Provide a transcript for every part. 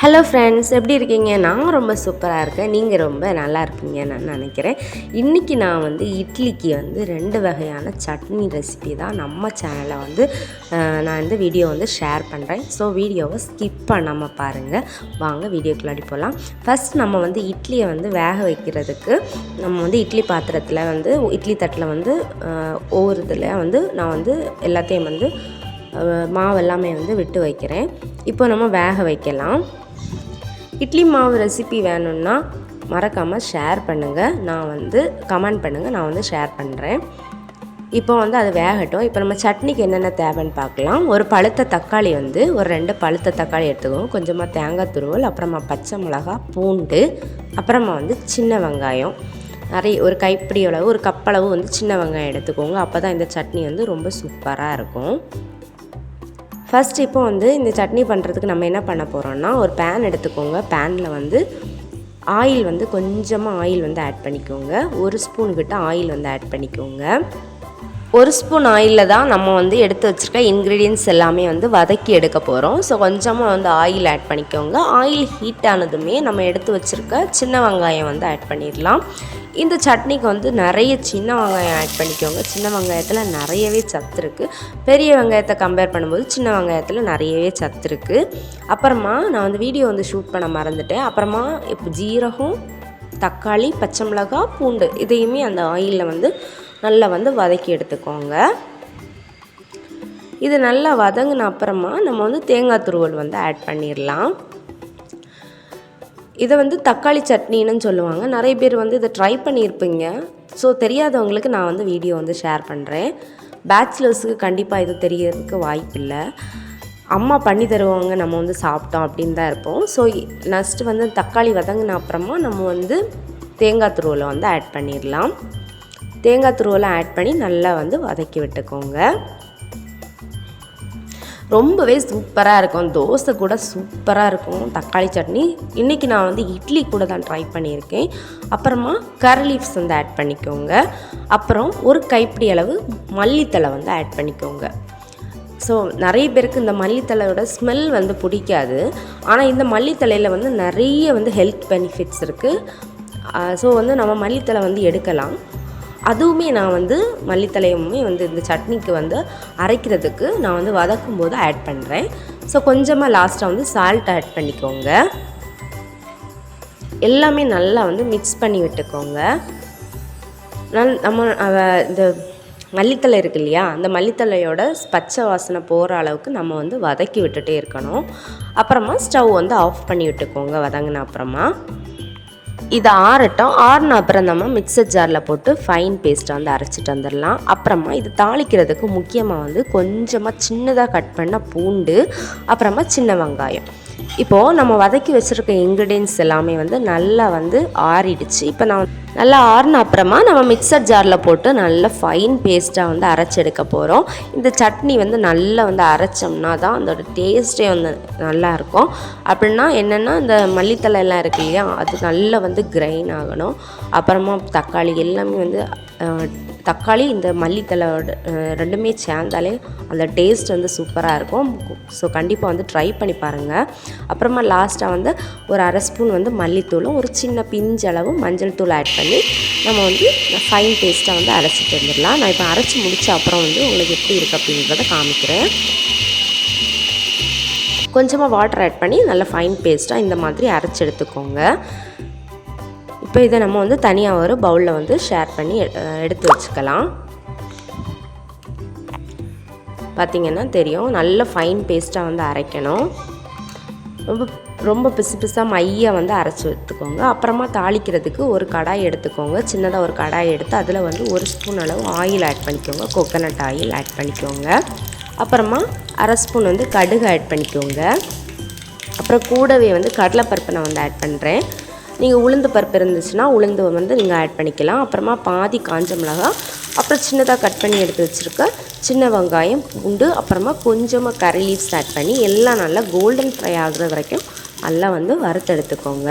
Hello friends, எப்படி இருக்கீங்க? நான் ரொம்ப சூப்பராக இருக்கேன். நீங்கள் ரொம்ப நல்லா இருப்பீங்கன்னு நான் நினைக்கிறேன். இன்றைக்கி நான் வந்து இட்லிக்கு வந்து 2 வகையான சட்னி ரெசிபி தான் நம்ம சேனலில் நான் இந்த வீடியோ ஷேர் பண்ணுறேன். ஸோ வீடியோவை ஸ்கிப் பண்ணாமல் பாருங்கள். வாங்க வீடியோக்குள்ளாடி போகலாம். ஃபஸ்ட் நம்ம இட்லியை வேக வைக்கிறதுக்கு நம்ம இட்லி பாத்திரத்தில் இட்லி தட்டில் ஒவ்வொரு இதில் நான் எல்லாத்தையும் மாவு எல்லாமே விட்டு வைக்கிறேன். இப்போ நம்ம வேக வைக்கலாம். இட்லி மாவு ரெசிபி வேணும்னா மறக்காமல் ஷேர் பண்ணுங்கள். நான் கமெண்ட் பண்ணுங்கள், நான் ஷேர் பண்ணுறேன். இப்போ அது வேகட்டும். இப்போ நம்ம சட்னிக்கு என்னென்ன தேவைன்னு பார்க்கலாம். ஒரு பழுத்த தக்காளி ஒரு 2 பழுத்த தக்காளி எடுத்துக்கோங்க. கொஞ்சமாக தேங்காய் துருவல், அப்புறமா பச்சை மிளகாய், பூண்டு, அப்புறமா சின்ன வெங்காயம் நிறைய ஒரு கைப்பிடி அளவு, ஒரு கப்பளவு சின்ன வெங்காயம் எடுத்துக்கோங்க. அப்போ தான் இந்த சட்னி ரொம்ப சூப்பராக இருக்கும். ஃபஸ்ட் இப்போ இந்த சட்னி பண்ணுறதுக்கு நம்ம என்ன பண்ண போகிறோம்னா, ஒரு பேன் எடுத்துக்கோங்க. பேனில் ஆயில் கொஞ்சமாக ஆயில் ஆட் பண்ணிக்கோங்க. 1 ஸ்பூன் கிட்ட ஆயில் ஆட் பண்ணிக்கோங்க. 1 ஸ்பூன் ஆயிலில் தான் நம்ம எடுத்து வச்சுருக்க இன்க்ரீடியன்ட்ஸ் எல்லாமே வதக்கி எடுக்க போகிறோம். ஸோ கொஞ்சமாக ஆயில் ஆட் பண்ணிக்கோங்க. ஆயில் ஹீட் ஆனதுமே நம்ம எடுத்து வச்சுருக்க சின்ன வெங்காயம் ஆட் பண்ணிடலாம். இந்த சட்னிக்கு நிறைய சின்ன வெங்காயம் ஆட் பண்ணிக்கோங்க. சின்ன வெங்காயத்தில் நிறையவே சத்து இருக்குது. பெரிய வெங்காயத்தை கம்பேர் பண்ணும்போது சின்ன வெங்காயத்தில் நிறையவே சத்து இருக்குது. அப்புறமா நான் வீடியோ ஷூட் பண்ண மறந்துட்டேன். அப்புறமா இப்போ ஜீரகம், தக்காளி, பச்சை மிளகாய், பூண்டு இதையுமே அந்த ஆயிலில் நல்லா வதக்கி எடுத்துக்கோங்க. இது நல்லா வதங்கின அப்புறமா நம்ம தேங்காய் துருவல் ஆட் பண்ணிடலாம். இதை தக்காளி சட்னின்னு சொல்லுவாங்க. நிறைய பேர் இதை ட்ரை பண்ணியிருப்பீங்க. ஸோ தெரியாதவங்களுக்கு நான் வீடியோ ஷேர் பண்ணுறேன். பேச்சுலர்ஸுக்கு கண்டிப்பாக இது தெரியறதுக்கு வாய்ப்பில்லை. அம்மா பண்ணி தருவாங்க, நம்ம சாப்பிட்டோம் அப்படின்னு தான் இருப்போம். ஸோ நெக்ஸ்ட்டு தக்காளி வதங்கின அப்புறமா நம்ம தேங்காய் துருவலை ஆட் பண்ணிடலாம். தேங்காய் துருவலை ஆட் பண்ணி நல்லா வதக்கி விட்டுக்கோங்க. ரொம்பவே சூப்பராக இருக்கும். தோசை கூட சூப்பராக இருக்கும் தக்காளி சட்னி. இன்றைக்கி நான் இட்லி கூட தான் ட்ரை பண்ணியிருக்கேன். அப்புறமா கரி லீவ்ஸ் ஆட் பண்ணிக்கோங்க. அப்புறம் ஒரு கைப்பிடி அளவு மல்லித்தழை ஆட் பண்ணிக்கோங்க. ஸோ நிறைய பேருக்கு இந்த மல்லித்தழையோட ஸ்மெல் பிடிக்காது. ஆனால் இந்த மல்லித்தழையில் நிறைய ஹெல்த் பெனிஃபிட்ஸ் இருக்குது. ஸோ நம்ம மல்லித்தழை எடுக்கலாம். அதுவுமே நான் மல்லித்தழையுமே இந்த சட்னிக்கு அரைக்கிறதுக்கு நான் வதக்கும் போது ஆட் பண்ணுறேன். ஸோ கொஞ்சமாக லாஸ்ட்டாக சால்ட் ஆட் பண்ணிக்கோங்க. எல்லாமே நல்லா மிக்ஸ் பண்ணி விட்டுக்கோங்க. நம்ம இந்த மல்லித்தழை இருக்கு இல்லையா, அந்த மல்லித்தழையோட பச்சை வாசனை போகிற அளவுக்கு நம்ம வதக்கி விட்டுட்டே இருக்கணும். அப்புறமா ஸ்டவ் ஆஃப் பண்ணி விட்டுக்கோங்க வதங்கின அப்புறமா. இது ஆறட்டும். ஆறின அப்புறம் நம்ம மிக்சர் ஜாரில் போட்டு ஃபைன் பேஸ்ட்டை அரைச்சிட்டு வந்துடலாம். அப்புறமா இது தாளிக்கிறதுக்கு முக்கியமாக கொஞ்சமாக சின்னதாக கட் பண்ண பூண்டு, அப்புறமா சின்ன வெங்காயம். இப்போது நம்ம வதக்கி வச்சுருக்க இன்க்ரீடியன்ட்ஸ் எல்லாமே நல்லா ஆறிடுச்சு. இப்போ நான் நல்லா ஆறின அப்புறமா நம்ம மிக்சர் ஜாரில் போட்டு நல்லா ஃபைன் பேஸ்ட்டாக அரைச்சி எடுக்க போகிறோம். இந்த சட்னி நல்லா அரைச்சோம்னா தான் அதோட டேஸ்ட்டே நல்லாயிருக்கும். அப்படின்னா என்னென்னா, இந்த மல்லித்தழை எல்லாம் இருக்கு இல்லையா, அது நல்லா கிரைன் ஆகணும். அப்புறமா தக்காளி எல்லாமே தக்காளி இந்த மல்லித்தழையோட ரெண்டுமே சேர்ந்தாலே அந்த டேஸ்ட் சூப்பராக இருக்கும். ஸோ கண்டிப்பாக ட்ரை பண்ணி பாருங்கள். அப்புறமா லாஸ்ட்டாக ஒரு அரை ஸ்பூன் மல்லித்தூளும் ஒரு சின்ன பிஞ்சளவு மஞ்சள் தூள் ஆட் பண்ணி நம்ம ஃபைன் பேஸ்ட்டாக அரைச்சிட்டு வந்துடலாம். நான் இப்போ அரைச்சி முடித்த அப்புறம் உங்களுக்கு எப்படி இருக்குது அப்படின்றத காமிக்கிறேன். கொஞ்சமாக வாட்டர் ஆட் பண்ணி நல்லா ஃபைன் பேஸ்ட்டாக இந்த மாதிரி அரைச்சி எடுத்துக்கோங்க. இப்போ இதை நம்ம தனியாக ஒரு பவுலில் ஷேர் பண்ணி எடுத்து வச்சுக்கலாம். பார்த்திங்கன்னா தெரியும், நல்ல ஃபைன் பேஸ்ட்டாக அரைக்கணும். ரொம்ப பிசு பிசாக மையாக அரைச்சி எடுத்துக்கோங்க. அப்புறமா தாளிக்கிறதுக்கு ஒரு கடாய் எடுத்துக்கோங்க. சின்னதாக ஒரு கடாய் எடுத்து அதில் 1 ஸ்பூன் அளவு ஆயில் ஆட் பண்ணிக்கோங்க. கோகோனட் ஆயில் ஆட் பண்ணிக்கோங்க. அப்புறமா அரை ஸ்பூன் கடுகு ஆட் பண்ணிக்கோங்க. அப்புறம் கூடவே கடலைப்பருப்பு நான் ஆட் பண்ணுறேன். நீங்கள் உளுந்து பருப்பு இருந்துச்சுன்னா உளுந்து நீங்கள் ஆட் பண்ணிக்கலாம். அப்புறமா பாதி காஞ்ச மிளகாய், அப்புறம் சின்னதாக கட் பண்ணி எடுத்து வச்சுருக்க சின்ன வெங்காயம், பூண்டு, அப்புறமா கொஞ்சமாக கரி லீவ்ஸ் ஆட் பண்ணி எல்லாம் நல்லா கோல்டன் ஃப்ரை ஆகுற வரைக்கும் நல்லா வறுத்தெடுத்துக்கோங்க.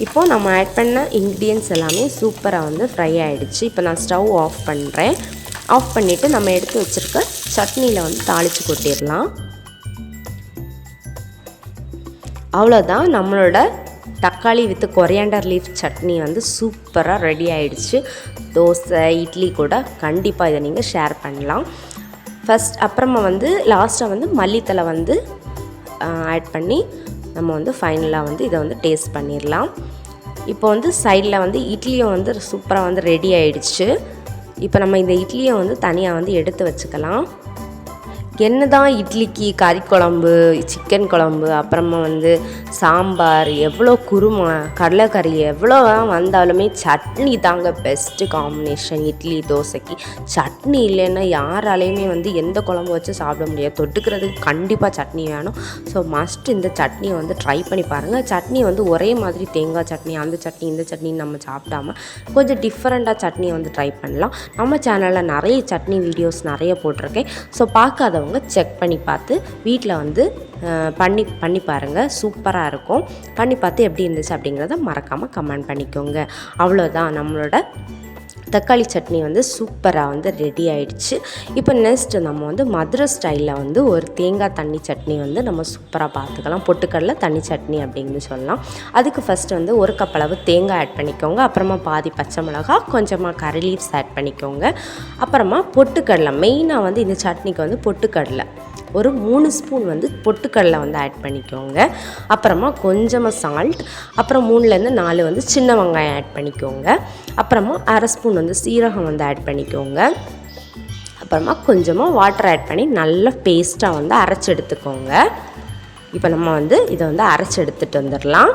இப்போது நம்ம ஆட் பண்ண இன்க்ரீடியன்ட்ஸ் எல்லாமே சூப்பராக ஃப்ரை ஆகிடுச்சு. இப்போ நான் ஸ்டவ் ஆஃப் பண்ணுறேன். ஆஃப் பண்ணிவிட்டு நம்ம எடுத்து வச்சுருக்க சட்னியில் தாளித்து கொட்டிடலாம். அவ்வளோதான், நம்மளோட தக்காளி வித் கொரியாண்டர் லீஃப் சட்னி வந்து சூப்பராக ரெடி ஆகிடுச்சு. தோசை இட்லி கூட கண்டிப்பாக இதை நீங்கள் ஷேர் பண்ணலாம். அப்புறமா வந்து லாஸ்ட்டாக வந்து மல்லித்தலை வந்து ஆட் பண்ணி நம்ம வந்து ஃபைனலாக வந்து இதை வந்து டேஸ்ட் பண்ணிடலாம். இப்போ வந்து சைடில் வந்து இட்லியும் வந்து சூப்பராக வந்து ரெடி ஆகிடுச்சு. இப்போ நம்ம இந்த இட்லியை வந்து தனியாக வந்து எடுத்து வச்சுக்கலாம். என்ன தான் இட்லிக்கு கறி குழம்பு, சிக்கன் குழம்பு, அப்புறமா வந்து சாம்பார், எவ்வளோ குருமா, கடலைக்கறி எவ்வளோ வந்தாலுமே சட்னி தாங்க பெஸ்ட்டு காம்பினேஷன். இட்லி தோசைக்கு சட்னி இல்லைன்னா யாராலையுமே வந்து எந்த குழம்பு வச்சு சாப்பிட முடியாது. தொட்டுக்கிறதுக்கு கண்டிப்பாக சட்னி வேணும். ஸோ மஸ்ட் இந்த சட்னியை வந்து ட்ரை பண்ணி பாருங்கள். சட்னி வந்து ஒரே மாதிரி தேங்காய் சட்னி, அந்த சட்னி, இந்த சட்னின்னு நம்ம சாப்பிடாம கொஞ்சம் டிஃப்ரெண்ட்டாக சட்னியை வந்து ட்ரை பண்ணலாம். நம்ம சேனலில் நிறைய சட்னி வீடியோஸ் நிறைய போட்டிருக்கேன். ஸோ பார்க்காதவங்க செக் பண்ணி பார்த்து வீட்டில் வந்து பண்ணி பாருங்கள். சூப்பராக இருக்கும். பண்ணி பார்த்து எப்படி இருந்துச்சு அப்படிங்கிறத மறக்காமல் கமெண்ட் பண்ணிக்கோங்க. அவ்வளோதான், நம்மளோட தக்காளி சட்னி வந்து சூப்பராக வந்து ரெடி ஆகிடுச்சு. இப்போ நெக்ஸ்ட் நம்ம வந்து மதுரை ஸ்டைலில் வந்து ஒரு தேங்காய் தண்ணி சட்னி வந்து நம்ம சூப்பராக பார்த்துக்கலாம். பொட்டுக்கடலை தண்ணி சட்னி அப்படின்னு சொல்லலாம். அதுக்கு ஃபஸ்ட்டு வந்து ஒரு கப் அளவு தேங்காய் ஆட் பண்ணிக்கோங்க. அப்புறமா பாதி பச்சை மிளகா, கொஞ்சமாக கரி லீவ்ஸ் ஆட் பண்ணிக்கோங்க. அப்புறமா பொட்டுக்கடலை, மெயினாக வந்து இந்த சட்னிக்கு வந்து பொட்டுக்கடலை ஒரு 3 ஸ்பூன் வந்து பொட்டுக்கடலை வந்து ஆட் பண்ணிக்கோங்க. அப்புறமா கொஞ்சமாக சால்ட், அப்புறம் 3லேருந்து 4 வந்து சின்ன வெங்காயம் ஆட் பண்ணிக்கோங்க. அப்புறமா அரை ஸ்பூன் வந்து சீரகம் வந்து ஆட் பண்ணிக்கோங்க. அப்புறமா கொஞ்சமாக வாட்டர் ஆட் பண்ணி நல்லா பேஸ்ட்டாக வந்து அரைச்சி எடுத்துக்கோங்க. இப்போ நம்ம வந்து இதை வந்து அரைச்சி எடுத்துகிட்டு வந்துடலாம்.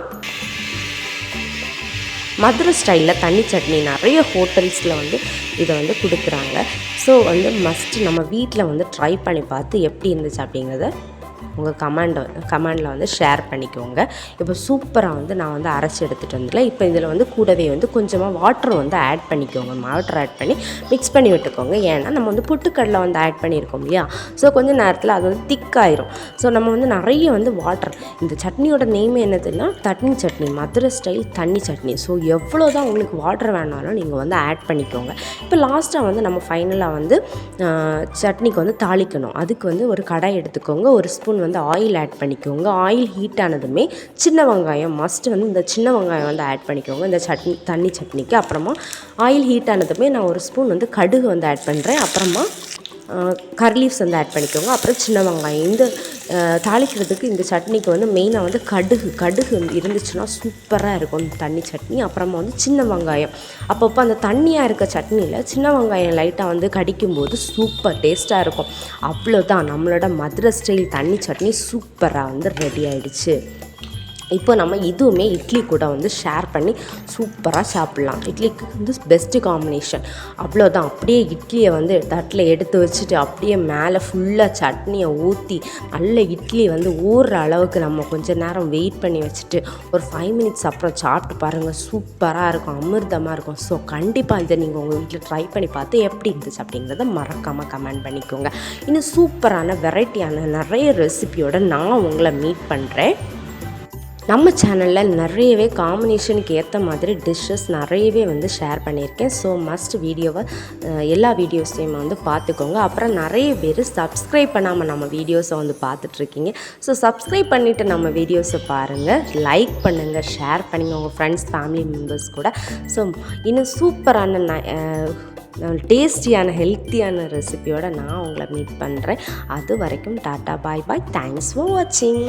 மதுரை ஸ்டைலில் தண்ணி சட்னி நிறைய ஹோட்டல்ஸில் வந்து இதை வந்து கொடுக்குறாங்க. ஸோ வந்து மஸ்ட்டு நம்ம வீட்டில் வந்து ட்ரை பண்ணி பார்த்து எப்படி இருந்துச்சு அப்படிங்கிறத உங்கள் கமெண்டில் வந்து ஷேர் பண்ணிக்கோங்க. இப்போ சூப்பராக வந்து நான் வந்து அரைச்சி எடுத்துகிட்டு வந்துடல. இப்போ இதில் வந்து கூடவே வந்து கொஞ்சமாக வாட்டர் வந்து ஆட் பண்ணிக்கோங்க. வாட்டர் ஆட் பண்ணி மிக்ஸ் பண்ணி விட்டுக்கோங்க. ஏன்னா நம்ம வந்து பொட்டுக்கடலை வந்து ஆட் பண்ணியிருக்கோம் இல்லையா. ஸோ கொஞ்சம் நேரத்தில் அது வந்து திக்காயிரும். ஸோ நம்ம வந்து நிறைய வந்து வாட்டர், இந்த சட்னியோட நேம் என்னதுன்னா தண்ணி சட்னி, மதுரை ஸ்டைல் தண்ணி சட்னி. ஸோ எவ்வளோ தான் உங்களுக்கு வாட்டர் வேணாலும் நீங்கள் வந்து ஆட் பண்ணிக்கோங்க. இப்போ லாஸ்ட்டாக வந்து நம்ம ஃபைனலாக வந்து சட்னிக்கு வந்து தாளிக்கணும். அதுக்கு வந்து ஒரு கடாய் எடுத்துக்கோங்க. ஒரு ஸ்பூன் வந்து ஆயில் ஆட் பண்ணிக்கோங்க. ஆயில் ஹீட் ஆனதுமே சின்ன வெங்காயம் மஸ்ட்டு வந்து இந்த சின்ன வெங்காயம் வந்து ஆட் பண்ணிக்கோங்க இந்த தண்ணி சட்னிக்கு. அப்புறமா ஆயில் ஹீட் ஆனதுமே நான் ஒரு ஸ்பூன் வந்து கடுகு வந்து ஆட் பண்ணுறேன். அப்புறமா கரி லீவ்ஸ் வந்து ஆட் பண்ணிக்கோங்க. அப்புறம் சின்ன வெங்காயம். இந்த தாளிக்கிறதுக்கு இந்த சட்னிக்கு வந்து மெயினாக வந்து கடுகு இருந்துச்சுன்னா சூப்பராக இருக்கும் இந்த தண்ணி சட்னி. அப்புறமா வந்து சின்ன வெங்காயம், அப்பப்போ அந்த தண்ணியாக இருக்க சட்னியில் சின்ன வெங்காயம் லைட்டாக வந்து கடிக்கும்போது சூப்பர் டேஸ்ட்டாக இருக்கும். அவ்வளோதான், நம்மளோட மதுரை ஸ்டைல் தண்ணி சட்னி சூப்பராக வந்து ரெடி ஆகிடுச்சு. இப்போ நம்ம இதுவுமே இட்லி கூட வந்து ஷேர் பண்ணி சூப்பராக சாப்பிட்லாம். இட்லிக்கு வந்து பெஸ்ட்டு காம்பினேஷன். அவ்வளோதான், அப்படியே இட்லியை வந்து தட்டில் எடுத்து வச்சுட்டு அப்படியே மேலே ஃபுல்லாக சட்னியை ஊற்றி நல்ல இட்லி வந்து ஊறுற அளவுக்கு நம்ம கொஞ்சம் நேரம் வெயிட் பண்ணி வச்சுட்டு ஒரு 5 மினிட்ஸ் அப்புறம் சாப்பிட்டு பாருங்கள். சூப்பராக இருக்கும், அமிர்தமாக இருக்கும். ஸோ கண்டிப்பாக இதை நீங்கள் உங்கள் வீட்டில் ட்ரை பண்ணி பார்த்து எப்படி இருந்துச்சு அப்படிங்கிறத மறக்காமல் கமெண்ட் பண்ணிக்கோங்க. இன்னும் சூப்பரான வெரைட்டியான நிறைய ரெசிபியோடு நான் உங்களை மீட் பண்ணுறேன். நம்ம சேனலில் நிறையவே காம்பினேஷனுக்கு ஏற்ற மாதிரி டிஷ்ஷஸ் நிறையவே வந்து ஷேர் பண்ணியிருக்கேன். ஸோ மஸ்ட் வீடியோவை எல்லா வீடியோஸையும் வந்து பார்த்துக்கோங்க. அப்புறம் நிறைய பேர் சப்ஸ்கிரைப் பண்ணாமல் நம்ம வீடியோஸை வந்து பார்த்துட்ருக்கீங்க. ஸோ சப்ஸ்கிரைப் பண்ணிவிட்டு நம்ம வீடியோஸை பாருங்கள், லைக் பண்ணுங்கள், ஷேர் பண்ணுங்கள் உங்கள் ஃப்ரெண்ட்ஸ் ஃபேமிலி மெம்பர்ஸ் கூட. ஸோ இன்னும் சூப்பரான டேஸ்டியான ஹெல்த்தியான ரெசிபியோடு நான் உங்களை மீட் பண்ணுறேன். அது வரைக்கும் tata, bye bye, thanks for வாட்சிங்.